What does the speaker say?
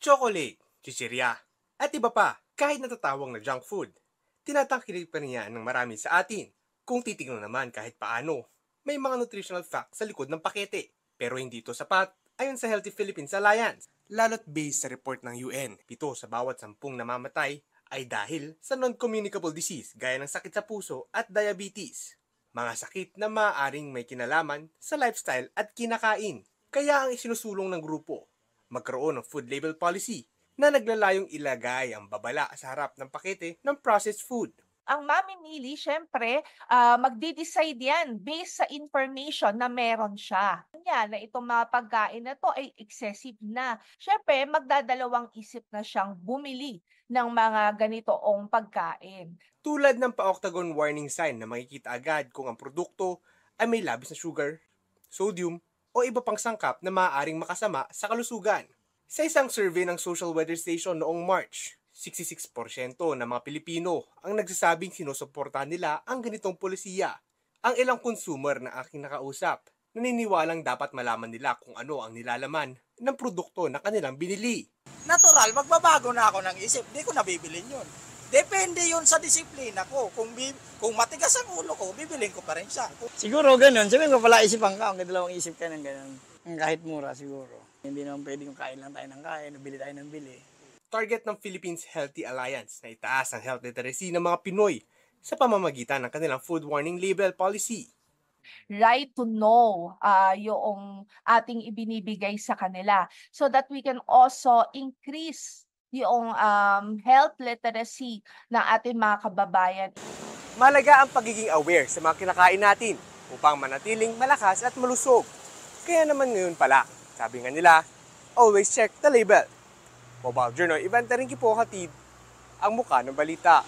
chocolate, chichirya, at iba pa, kahit natatawag na junk food. Tinatangkilik pa niya ng marami sa atin. Kung titignan naman kahit paano, may mga nutritional facts sa likod ng pakete. Pero hindi ito sapat ayon sa Healthy Philippines Alliance. Lalo't based sa report ng UN, 7 sa bawat 10 namamatay ay dahil sa non-communicable disease gaya ng sakit sa puso at diabetes. Mga sakit na maaaring may kinalaman sa lifestyle at kinakain. Kaya ang isinusulong ng grupo, magkaroon ng food label policy na naglalayong ilagay ang babala sa harap ng pakete ng processed food. Ang mamimili siyempre, magde-decide 'yan based sa information na meron siya. Yan, na itong mga pagkain na 'to ay excessive na. Siyempre magdadalawang isip na siyang bumili ng mga ganitoong pagkain. Tulad ng pa-octagon warning sign na makikita agad kung ang produkto ay may labis na sugar, sodium, o iba pang sangkap na maaaring makasama sa kalusugan. Sa isang survey ng Social Weather Station noong March, 66% ng mga Pilipino ang nagsasabing sinusuportahan nila ang ganitong polisiya. Ang ilang consumer na aking nakausap, naniniwalang dapat malaman nila kung ano ang nilalaman ng produkto na kanilang binili. Natural, magbabago na ako ng isip. Di ko nabibilin yun. Depende yun sa disiplina ko. Kung matigas ang ulo ko, bibilin ko pa rin siya. Siguro ganun. Sabihin ko pala isipan ka, ang dalawang isip ka ng ganun. Kahit mura siguro. Hindi naman pwede kung kain lang tayo ng kain, bili tayo ng bili. Target ng Philippines Healthy Alliance na itaas ang health literacy ng mga Pinoy sa pamamagitan ng kanilang food warning label policy. Right to know yung ating ibinibigay sa kanila so that we can also increase yung health literacy ng ating mga kababayan. Malaga ang pagiging aware sa mga kinakain natin upang manatiling malakas at malusog. Kaya naman ngayon pala, sabi nga nila, always check the label. Mobile Journal, Ivan Taringki po hatid ang mukha ng balita.